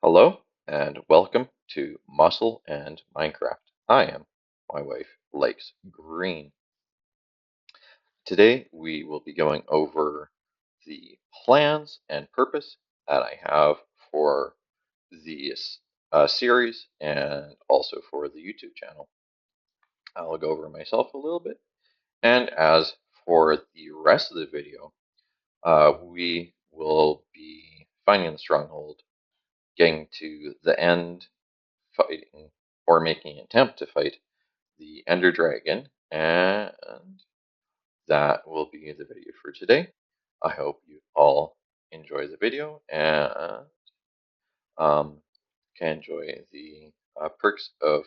Hello and welcome to Muscle and Minecraft. I am my wife Likes Green. Today we will be going over the plans and purpose that I have for this series and also for the YouTube channel. I'll go over myself a little bit, and as for the rest of the video, we will be finding the stronghold, getting to the end, fighting or making an attempt to fight the Ender Dragon, and that will be the video for today. I hope you all enjoy the video and can enjoy the perks of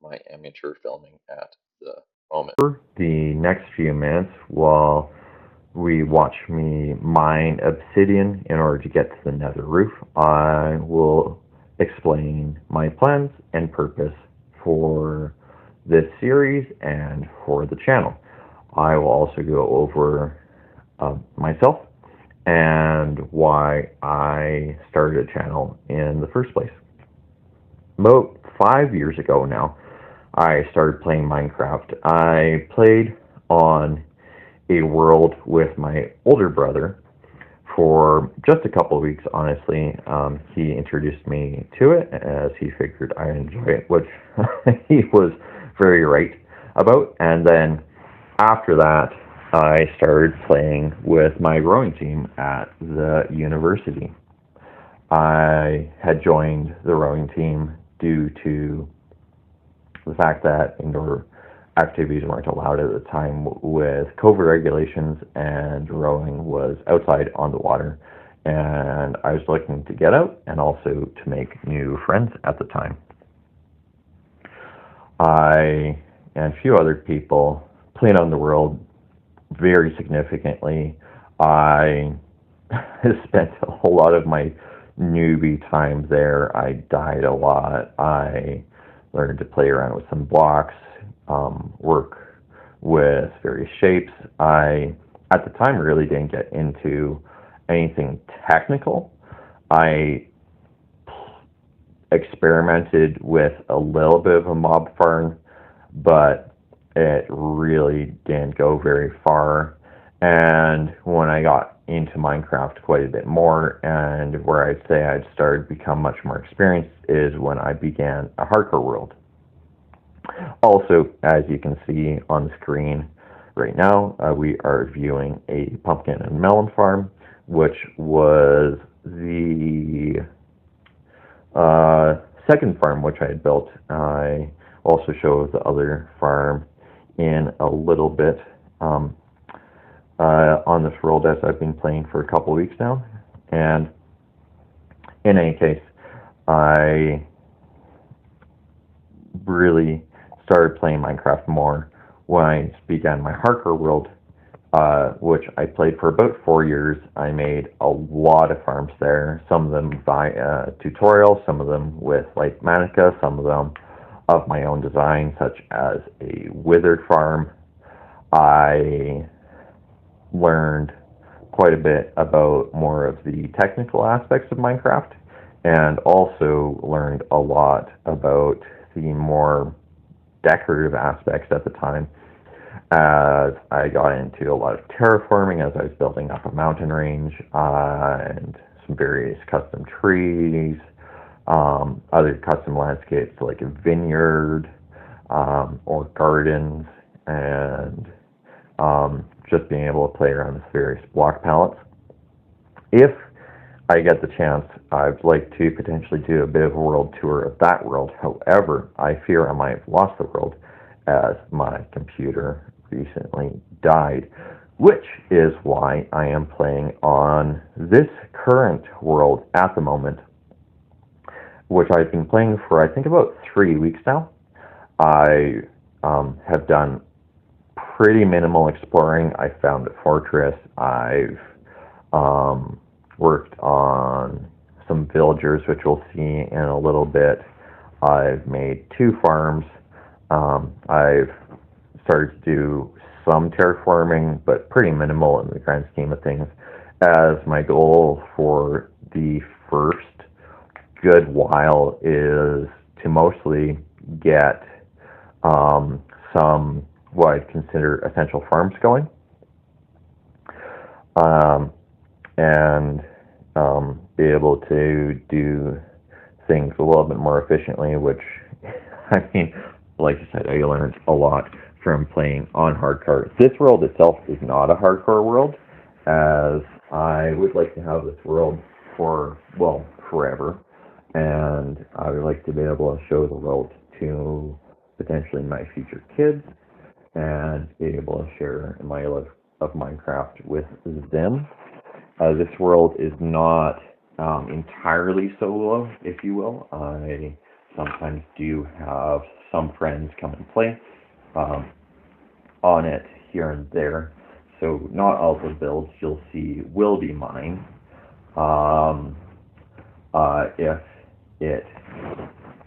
my amateur filming at the moment. For the next few minutes while we watch me mine obsidian in order to get to the nether roof, I will explain my plans and purpose for this series and for the channel. I will also go over myself and why I started a channel in the first place. About 5 years ago now, I started playing Minecraft. I played on a world with my older brother for just a couple of weeks, honestly. He introduced me to it as he figured I'd enjoy it, which he was very right about. And then after that, I started playing with my rowing team at the university. I had joined the rowing team due to the fact that indoor activities weren't allowed at the time with COVID regulations, and rowing was outside on the water. And I was looking to get out and also to make new friends at the time. I and a few other people played on the world very significantly. I spent a whole lot of my newbie time there. I died a lot. I learned to play around with some blocks, work with various shapes. I, at the time, really didn't get into anything technical. I experimented with a little bit of a mob farm, but it really didn't go very far. And when I got into Minecraft quite a bit more, and where I'd say I'd started to become much more experienced, is when I began a hardcore world. Also, as you can see on the screen right now, we are viewing a pumpkin and melon farm, which was the second farm which I had built. I also show the other farm in a little bit on this world as I've been playing for a couple weeks now. And in any case, I really started playing Minecraft more when I began my hardcore world, which I played for about 4 years. I made a lot of farms there, some of them by tutorial, some of them with like Manica, some of them of my own design, such as a withered farm. I learned quite a bit about more of the technical aspects of Minecraft, and also learned a lot about the more decorative aspects at the time, as I got into a lot of terraforming as I was building up a mountain range, and some various custom trees, other custom landscapes like a vineyard, or gardens, and just being able to play around with various block palettes. If I get the chance, I'd like to potentially do a bit of a world tour of that world. However, I fear I might have lost the world as my computer recently died, which is why I am playing on this current world at the moment, which I've been playing for I think about 3 weeks now. I have done pretty minimal exploring. I found a fortress. I've worked on some villagers, which we'll see in a little bit. I've made 2 farms. I've started to do some terraforming, but pretty minimal in the grand scheme of things, as my goal for the first good while is to mostly get some what I'd consider essential farms going, um, and be able to do things a little bit more efficiently, which, I mean, like I said, I learned a lot from playing on hardcore. This world itself is not a hardcore world, as I would like to have this world for, well, forever, and I would like to be able to show the world to potentially my future kids and be able to share my love of Minecraft with them. This world is not entirely solo, if you will. I sometimes do have some friends come and play um, on it here and there. So not all the builds you'll see will be mine. Um, if it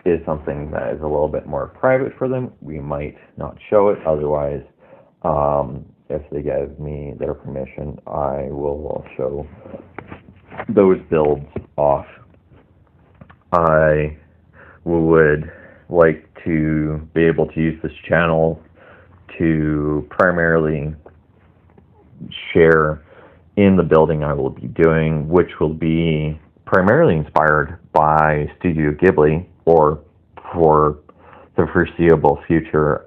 is something that is a little bit more private for them, we might not show it. Otherwise, if they give me their permission, I will show those builds off. I would like to be able to use this channel to primarily share in the building I will be doing, which will be primarily inspired by Studio Ghibli, or for the foreseeable future,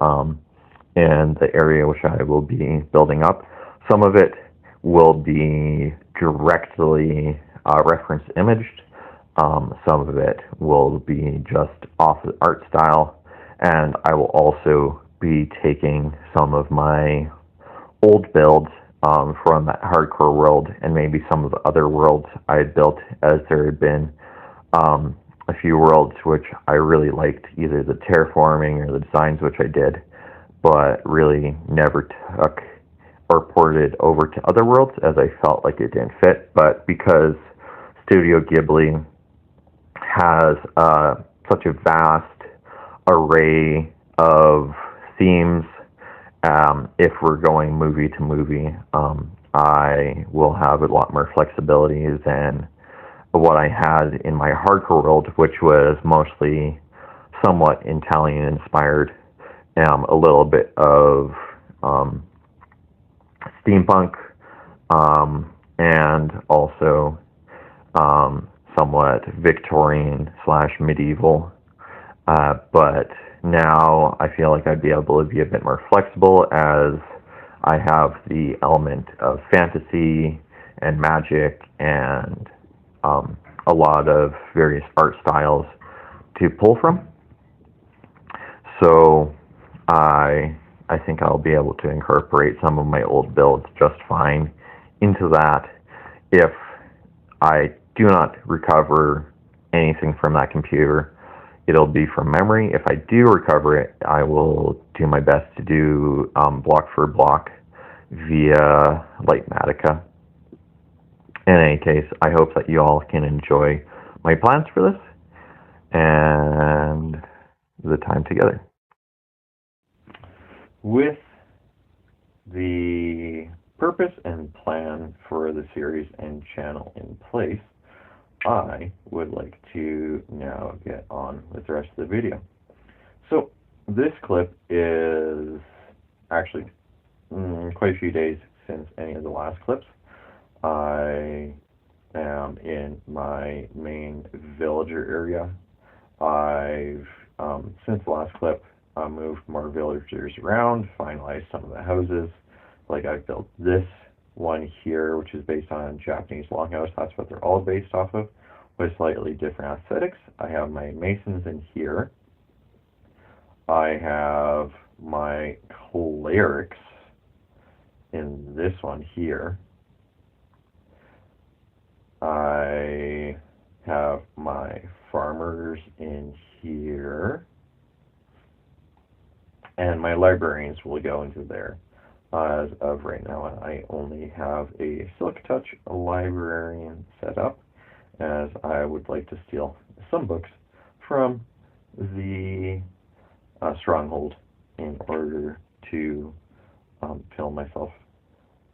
in the area which I will be building up. Some of it will be directly reference imaged. Some of it will be just off the art style, and I will also be taking some of my old builds from that hardcore world and maybe some of the other worlds I had built, as there had been a few worlds which I really liked, either the terraforming or the designs which I did, but really never took or ported over to other worlds as I felt like it didn't fit. But because Studio Ghibli has such a vast array of themes, if we're going movie to movie, I will have a lot more flexibility than what I had in my hardcore world, which was mostly somewhat Italian inspired, a little bit of steampunk, and also somewhat Victorian slash medieval. But now I feel like I'd be able to be a bit more flexible, as I have the element of fantasy and magic and a lot of various art styles to pull from. So I think I'll be able to incorporate some of my old builds just fine into that. If I do not recover anything from that computer, it'll be from memory. If I do recover it, I will do my best to do block for block via Lightmatica. In any case, I hope that you all can enjoy my plans for this and the time together. With the purpose and plan for the series and channel in place, I would like to now get on with the rest of the video. So this clip is actually quite a few days since any of the last clips. I am in my main villager area. I've, since the last clip, moved more villagers around, finalized some of the houses. Like, I've built this one here, which is based on Japanese longhouse. That's what they're all based off of, with slightly different aesthetics. I have my masons in here. I have my clerics in this one here. I have my farmers in here, and my librarians will go into there. As of right now, I only have a Silk Touch librarian set up, as I would like to steal some books from the Stronghold in order to fill myself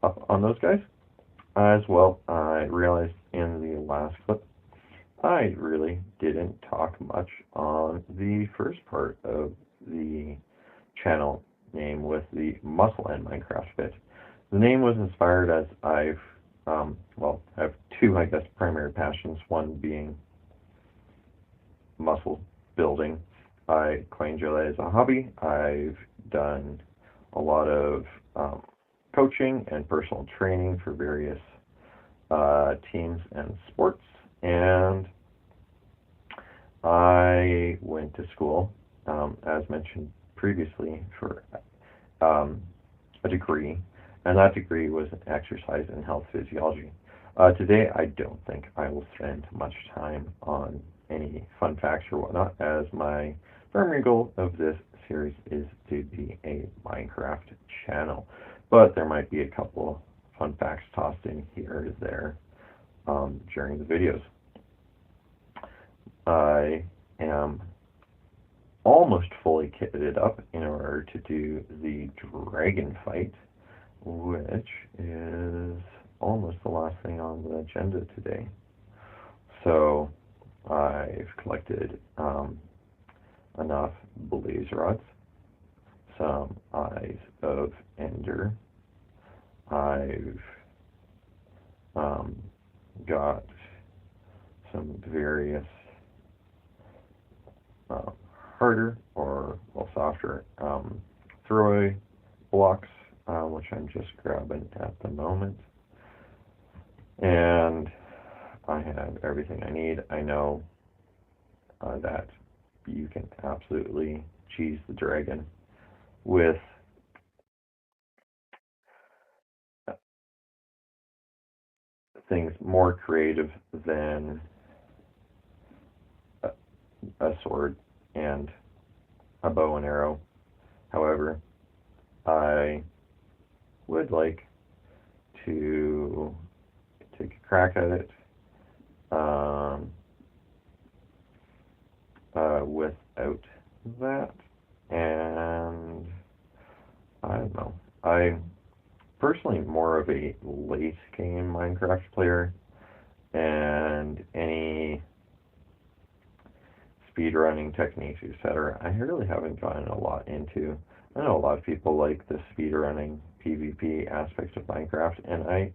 up on those guys. As well, I realized in the last clip I really didn't talk much on the first part of the channel name with the muscle and Minecraft bit. The name was inspired as I have two, I guess, primary passions, one being muscle building. I quite enjoy that as a hobby. I've done a lot of um, coaching and personal training for various teams and sports, and I went to school, as mentioned previously, for um, a degree, and that degree was in exercise and health physiology. Today, I don't think I will spend much time on any fun facts or whatnot, as my primary goal of this series is to be a Minecraft channel. But there might be a couple fun facts tossed in here or there during the videos. I am almost fully kitted up in order to do the dragon fight, which is almost the last thing on the agenda today. So I've collected enough blaze rods, some eyes of ender. I've um, got some various uh, harder or well softer throwaway blocks, which I'm just grabbing at the moment. And I have everything I need. I know that you can absolutely cheese the dragon with things more creative than a, a sword and a bow and arrow. However, I would like to take a crack at it um, without that. And I don't know. I'm personally more of a late game Minecraft player, and any speedrunning techniques, etc., I really haven't gotten a lot into. I know a lot of people like the speedrunning PvP aspects of Minecraft, and I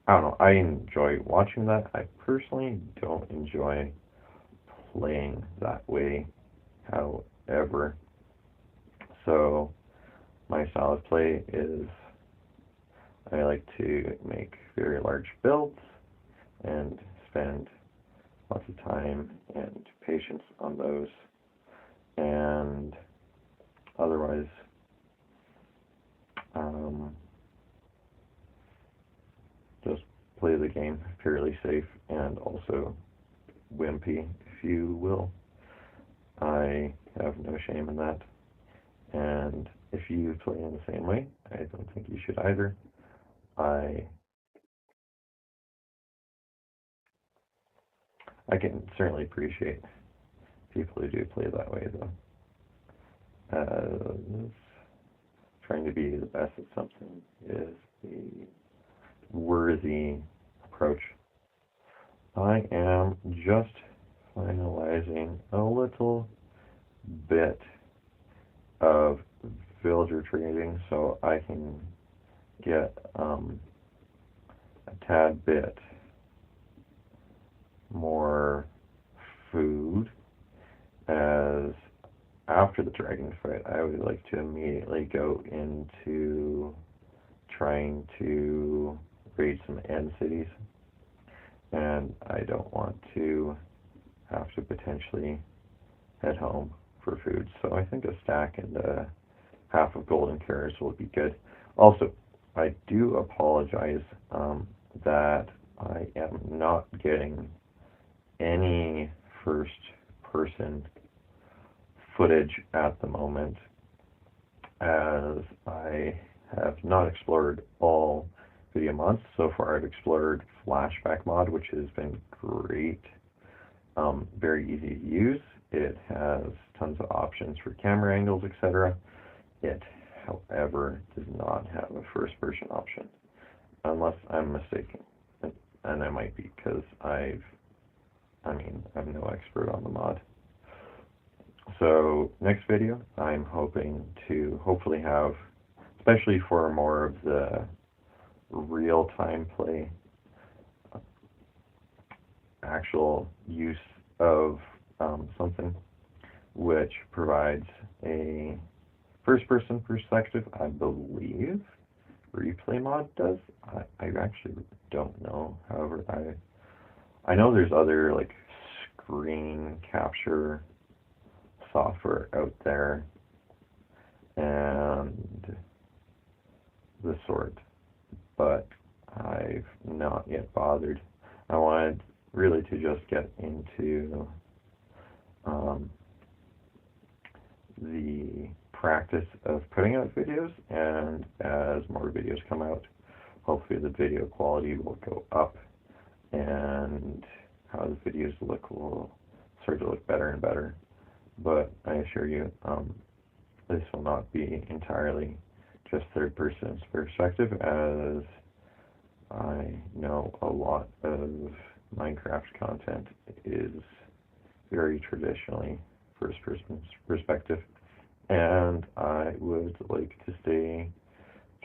don't know, I enjoy watching that. I personally don't enjoy playing that way, however. So my style of play is I like to make very large builds and spend lots of time and patience on those, and otherwise um, just play the game fairly safe and also wimpy, if you will. I have no shame in that, and if you play in the same way, I don't think you should either. I I can certainly appreciate people who do play that way, though. As trying to be the best at something is a worthy approach. I am just finalizing a little bit of villager trading so I can get a tad bit more food, as after the dragon fight I would like to immediately go into trying to raid some end cities, and I don't want to have to potentially head home for food. So I think a stack and a half of golden carrots will be good. Also, I do apologize that I am not getting any first person footage at the moment, as I have not explored all video mods. So far, I've explored Flashback mod, which has been great. Very easy to use. It has tons of options for camera angles, etc. It, however, does not have a first person option, unless I'm mistaken. and I might be because I'm no expert on the mod. So next video, I'm hoping to hopefully have, especially for more of the real-time play, actual use of something which provides a first-person perspective. I believe Replay Mod does. I actually don't know. However, I know there's other like screen capture software out there and the sort, but I've not yet bothered. I wanted really to just get into um, the practice of putting out videos, and as more videos come out, hopefully the video quality will go up and how the videos look will start to look better and better. But I assure you, this will not be entirely just third person perspective, as I know a lot of Minecraft content is very traditionally first person perspective, and I would like to stay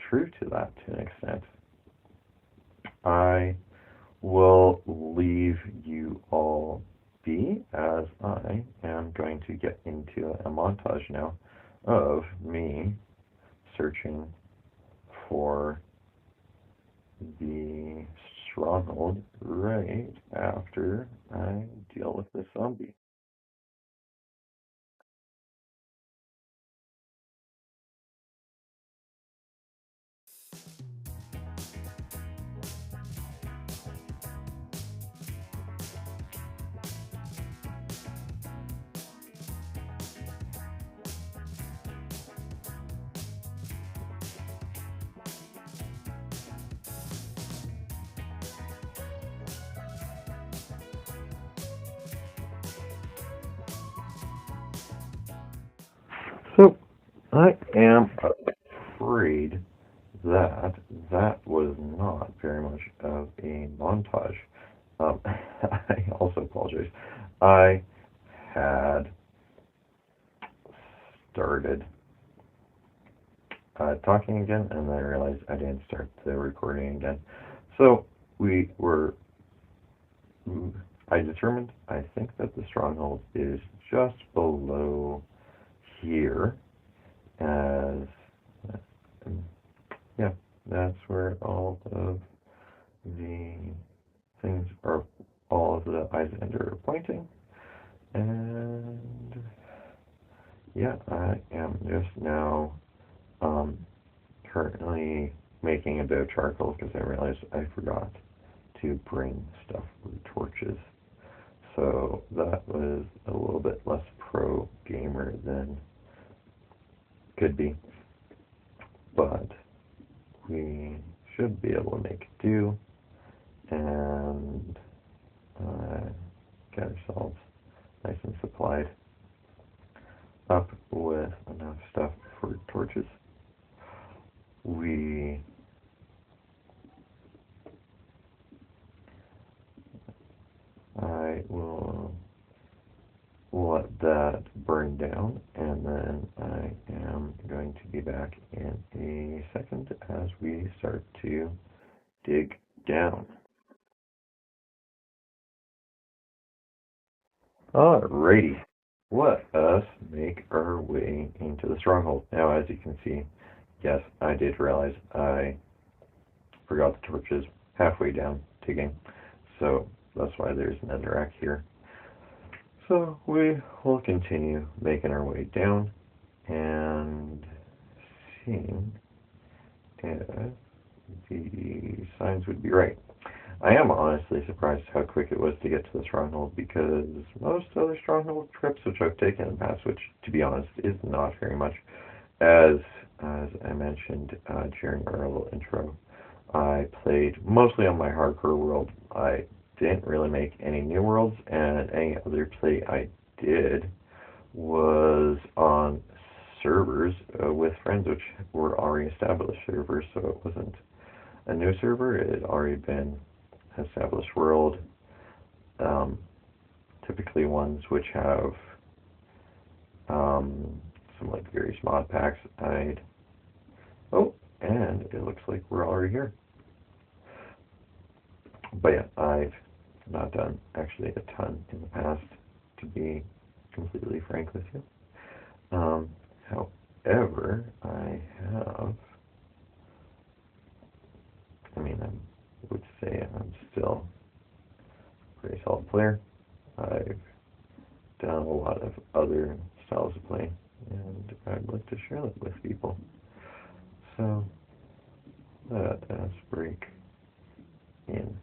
true to that to an extent. I will leave you all be, as I am going to get into a montage now of me searching for the stronghold right after I deal with this zombie. So I am afraid that that was not very much of a montage. I also apologize. I had started talking again, and then I realized I didn't start the recording again. So we were. I determined. I think that the stronghold is just below here, as yeah, that's where all of the things are, all of the eyes and are pointing, and yeah, I am just now currently making a bit of charcoal because I realized I forgot to bring stuff for torches. So that was a little bit less pro gamer than could be, but we should be able to make do and get ourselves nice and supplied up with enough stuff for torches. I will let that burn down, and then I am going to be back in a second as we start to dig down. Alrighty, let us make our way into the stronghold. Now, as you can see, yes, I did realize I forgot the torches halfway down digging, so that's why there's an netherrack here. So we will continue making our way down and seeing if the signs would be right. I am honestly surprised how quick it was to get to the stronghold, because most other stronghold trips which I've taken in the past, which to be honest is not very much, as I mentioned during our little intro, I played mostly on my hardcore world. I didn't really make any new worlds, and any other play I did was on servers with friends, which were already established servers, so it wasn't a new server. It had already been established world, um, typically ones which have some like various mod packs. Oh, and it looks like we're already here. But yeah, I've not done actually a ton in the past, to be completely frank with you. However, I would say I'm still a pretty solid player. I've done a lot of other styles of play, and I'd like to share that with people. So let us break in.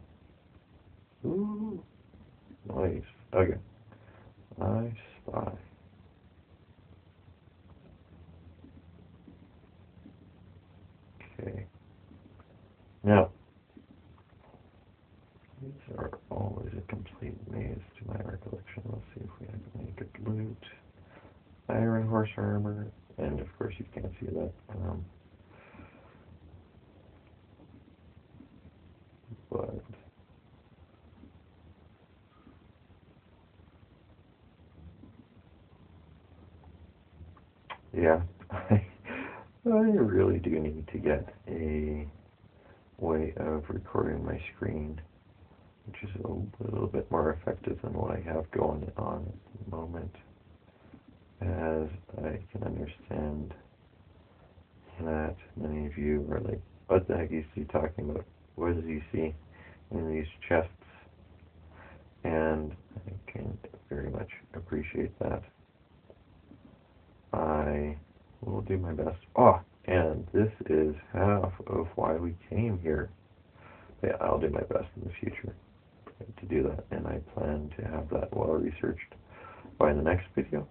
Ooh, nice. Okay, I spy. Okay. Now, these are always a complete maze to my recollection. Let's see if we have any good loot. Iron horse armor, and of course you can't see that. But yeah, I really do need to get a way of recording my screen, which is a little bit more effective than what I have going on at the moment, as I can understand that many of you are like, what the heck is he talking about? What does he see in these chests? And I can very much appreciate that. I will do my best. Oh, and this is half of why we came here. Yeah, I'll do my best in the future to do that, and I plan to have that well researched by the next video.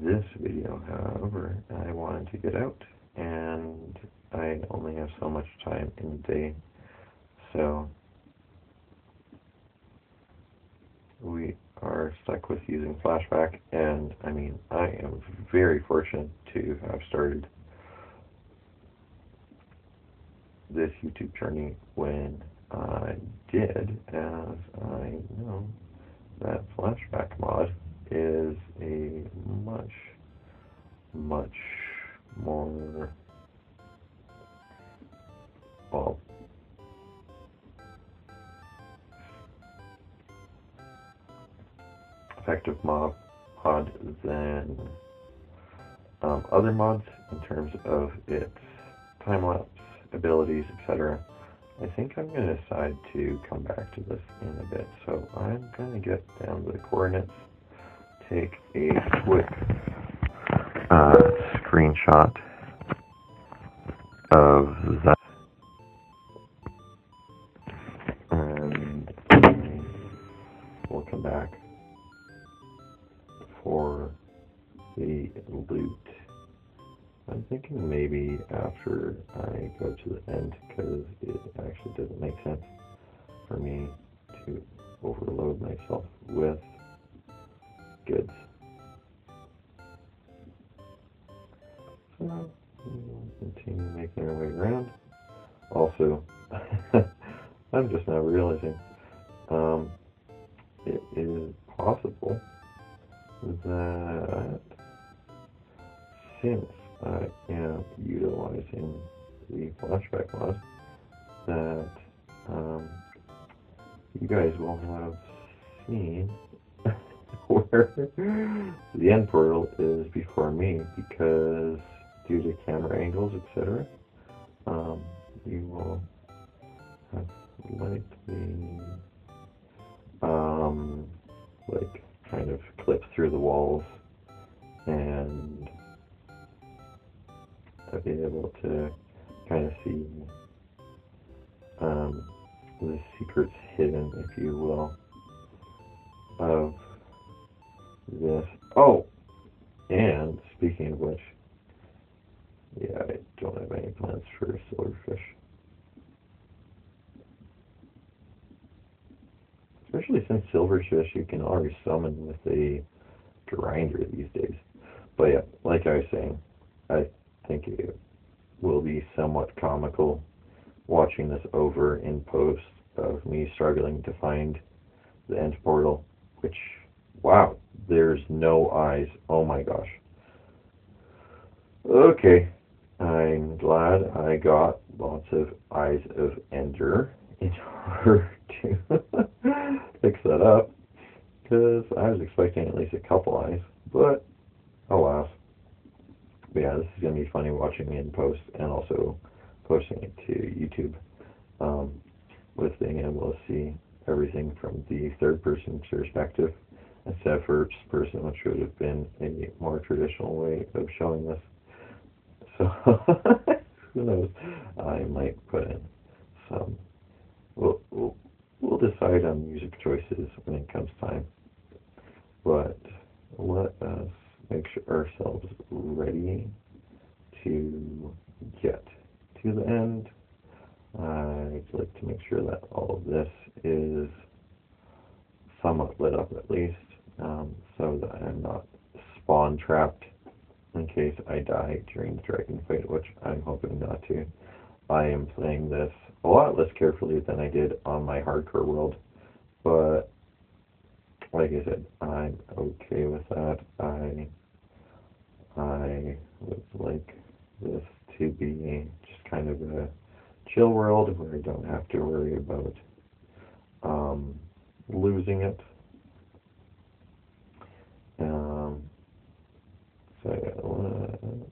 This video, however, I wanted to get out, and I only have so much time in the day, so we are stuck with using flashback. And I mean, I am very fortunate to have started this YouTube journey when I did, as I know that flashback mod is a much, much more, well, effective mod than other mods in terms of its time-lapse abilities, etc. I think I'm going to decide to come back to this in a bit, so I'm going to get down to the coordinates, take a quick screenshot of that, and we'll come back for the loot. I'm thinking maybe after I go to the end, because it actually doesn't make sense for me to overload myself with goods. So we'll continue making our way around. Also, I'm just now realizing it is possible that since I am utilizing the flashback mod, that you guys will have seen where the end portal is before me, because due to camera angles, etc., you will have likely like kind of clip through the walls and I'll be able to kind of see the secrets hidden, if you will, of this. Oh, and speaking of which, yeah, I don't have any plans for silverfish. Especially since silverfish you can already summon with a grinder these days. But yeah, like I was saying, I think it will be somewhat comical watching this over in post of me struggling to find the end portal, which, wow, there's no eyes. Oh my gosh. Okay, I'm glad I got lots of Eyes of Ender in order to fix that up, because I was expecting at least a couple eyes, but alas. But yeah, this is going to be funny watching me in post and also posting it to YouTube, um, with being able to see everything from the third person perspective instead of first person, which would have been a more traditional way of showing this. So who knows? I might put in some. We'll decide on music choices when it comes time. But let us make sure ourselves ready to get to the end. I'd like to make sure that all of this is somewhat lit up at least, so that I'm not spawn trapped in case I die during the dragon fight, which I'm hoping not to. I am playing this a lot less carefully than I did on my hardcore world, but like I said, I'm okay with that. I would like this to be just kind of a chill world where I don't have to worry about um, losing it. Um, so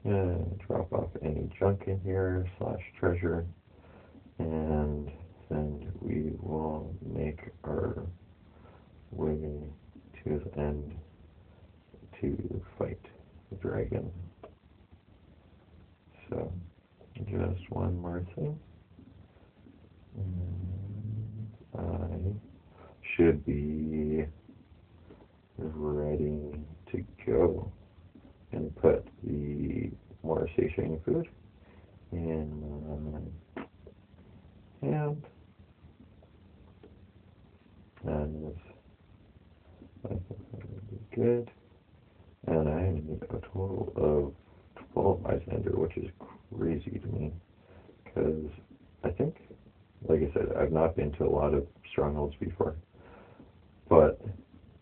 let's drop off any junk in here slash treasure, and then we will make our way to the end to fight the dragon. So just one more thing, and I should be ready to go and put the more satiating food in my hand, and I think that would be good. And I need a total of 12 Icelander, which is crazy to me, because I think, like I said, I've not been to a lot of strongholds before, but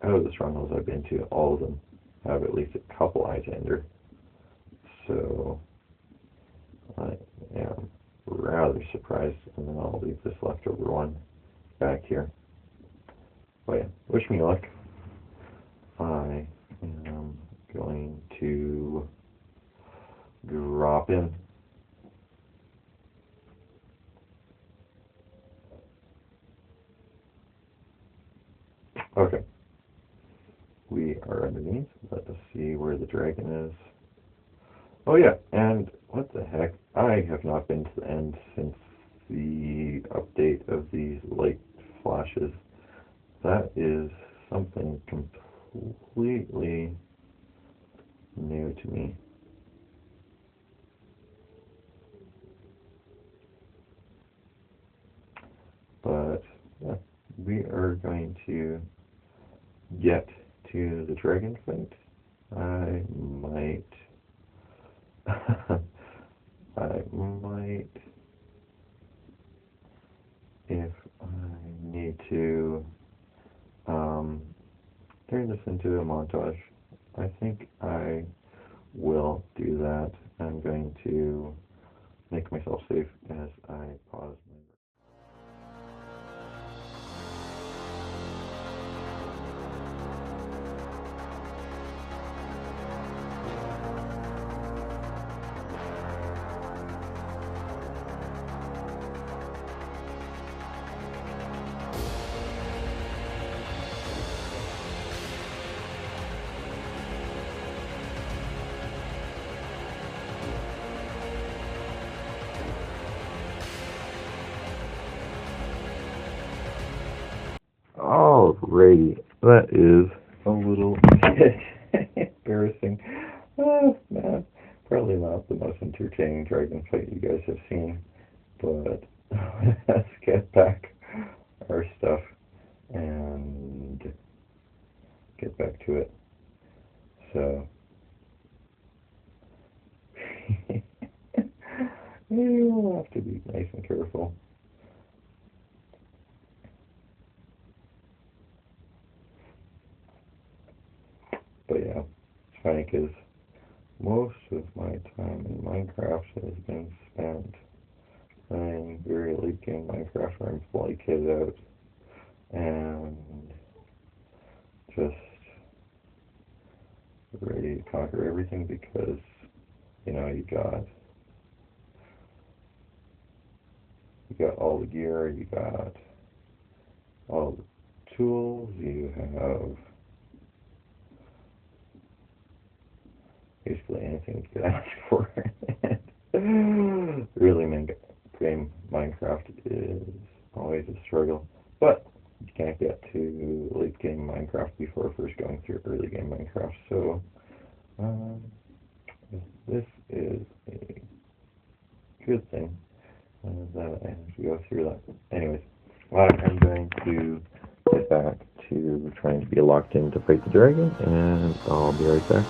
out of the strongholds I've been to, all of them have at least a couple Icelander, so I am rather surprised, and then I'll leave this leftover one back here. But yeah, wish me luck. I am going to drop in. Okay, we are underneath. Let us see where the dragon is. Oh yeah, and what the heck? I have not been to the end since the update of these light flashes. That is something completely new to me. But yeah, we are going to get to the dragon fight. I might I might, if I need to, um, turn this into a montage. I think I will do that. I'm going to make myself safe as I pause my. Alrighty, that is a little bit embarrassing. Oh man, probably not the most entertaining dragon fight you guys have seen, but let's get back our stuff and get back to it. So, You'll have to be nice and careful. But yeah, it's funny because most of my time in Minecraft has been spent playing very late game Minecraft where I'm fully kitted out and just ready to conquer everything because, you got all the gear, you got all the tools, you have basically anything you could ask for. Really, game Minecraft is always a struggle, but you can't get to late game Minecraft before first going through early game Minecraft. So um, this is a good thing that I have to go through that. Anyways, I'm going to get back to trying to be locked in to fight the dragon, and I'll be right back.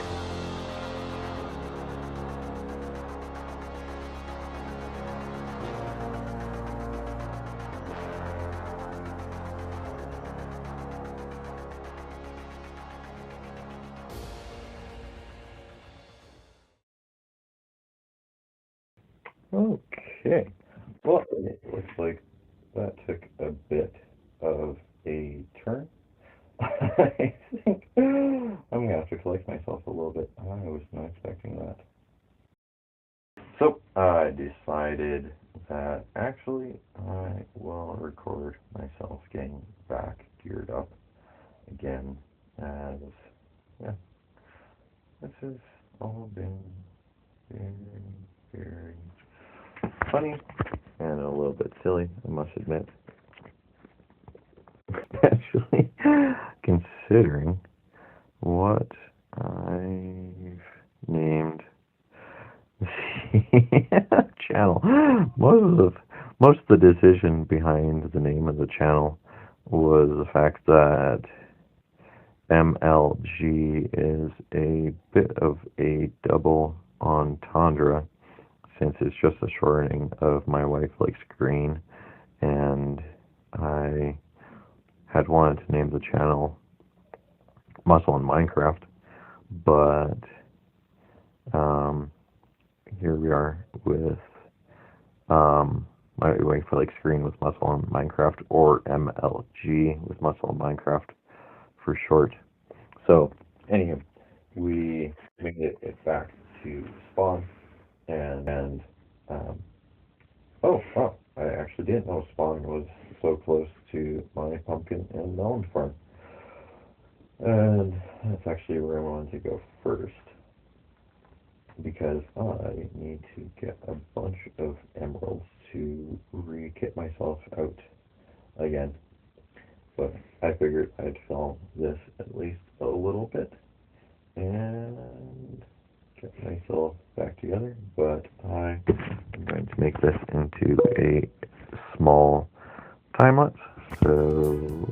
Okay. Well, it looks like that took a bit of a turn. I think I'm gonna have to collect myself a little bit. I was not expecting that. So I decided that actually I will record myself getting back geared up again, as yeah, this has all been very, very funny and a little bit silly, I must admit. Especially considering what I've named the channel. Most of the decision behind the name of the channel was the fact that MLG is a bit of a double entendre, since it's just a shortening of My Wife Likes Green, and I had wanted to name the channel Muscle in Minecraft, but here we are with My Wife Likes Green with Muscle in Minecraft, or MLG with Muscle in Minecraft for short. So, anywho, we made it back to spawn, and oh wow, I actually didn't know spawn was so close to my pumpkin and melon farm, and that's actually where I wanted to go first, because I need to get a bunch of emeralds to re-kit myself out again. But I figured I'd film this at least a little bit and get myself back together. But I'm going to make this into a small time lapse. So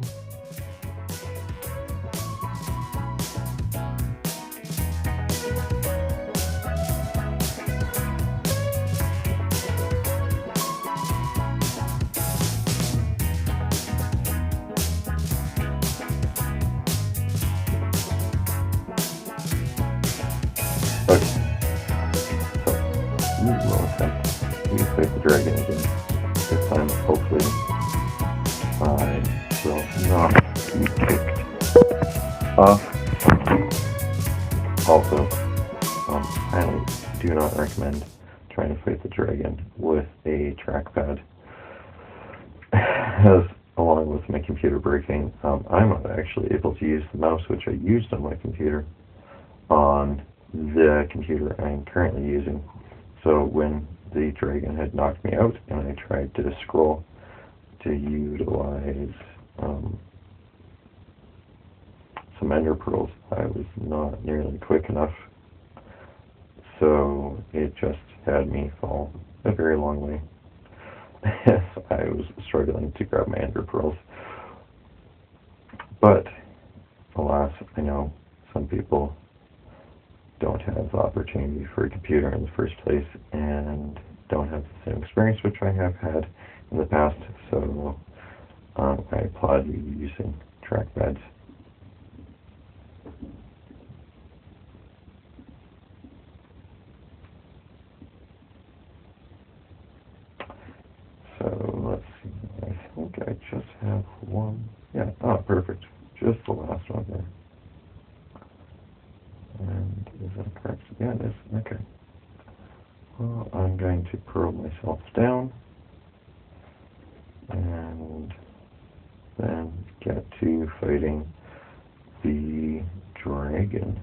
okay, so we will attempt to fight the dragon again. This time, hopefully, I will not be kicked off. Also, I do not recommend trying to fight the dragon with a trackpad, as along with my computer breaking, I'm not actually able to use the mouse which I used on my computer on the computer I'm currently using. So when the dragon had knocked me out and I tried to scroll to utilize some ender pearls, I was not nearly quick enough, so it just had me fall a very long way as I was struggling to grab my ender pearls. But alas, I know some people don't have the opportunity for a computer in the first place, and don't have the same experience which I have had in the past, so I applaud you using trackpads. So let's see, I think I just have one. Yeah, oh, perfect. Just the last one there. And is that correct? Yeah, it is. Okay. Well, I'm going to curl myself down and then get to fighting the dragon.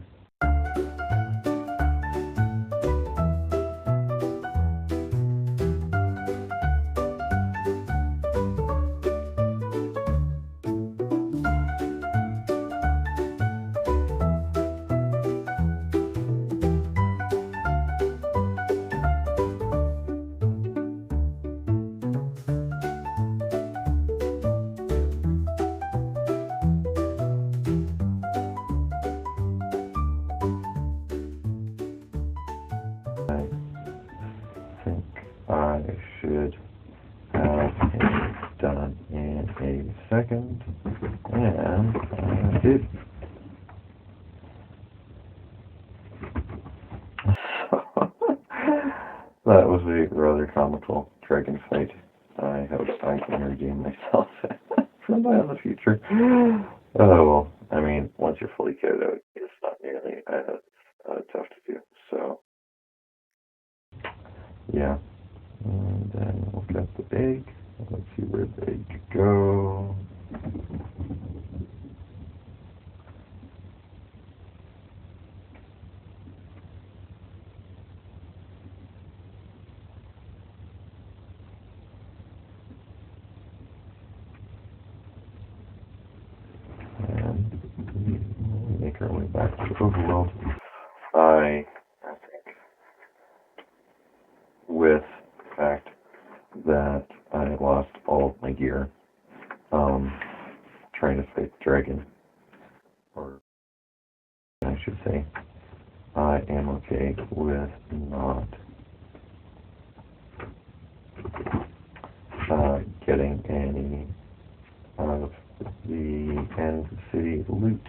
I think I should have it done in a second, and I did. That was a rather comical dragon fight. I hope I can redeem myself from that in the future. Oh, well, I mean, once you're fully kitted out, it's not nearly tough to do. So, yeah. And then we'll get the egg. Let's see where the egg could go. And we make our way back to the overworld. I think with the fact that I lost all of my gear trying to fight the dragon, or I should say, I am okay with not getting any of the end city loot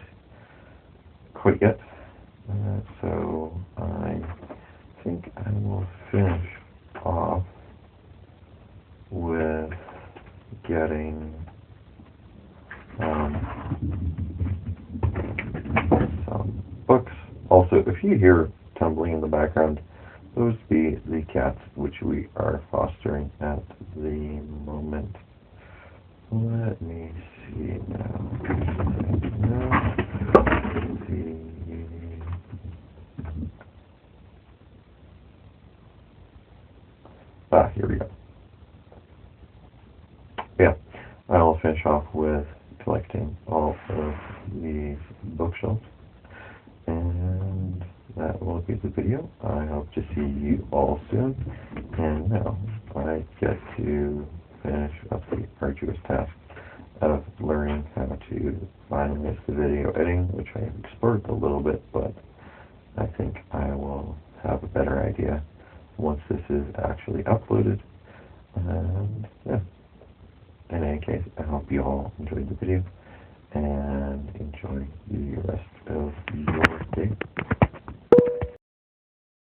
quite yet. So I think I will finish off with getting some books. Also, if you hear tumbling in the background, those be the cats which we are fostering at the moment. Let me see now. Let's see. Here we go. Yeah, I'll finish off with collecting all of these bookshelves, and that will be the video. I hope to see you all soon, and now I get to finish up the arduous task of learning how to finalize the video editing, which I have explored a little bit, but I think I will have a better idea once this is actually uploaded. And yeah, in any case, I hope you all enjoyed the video and enjoy the rest of your day.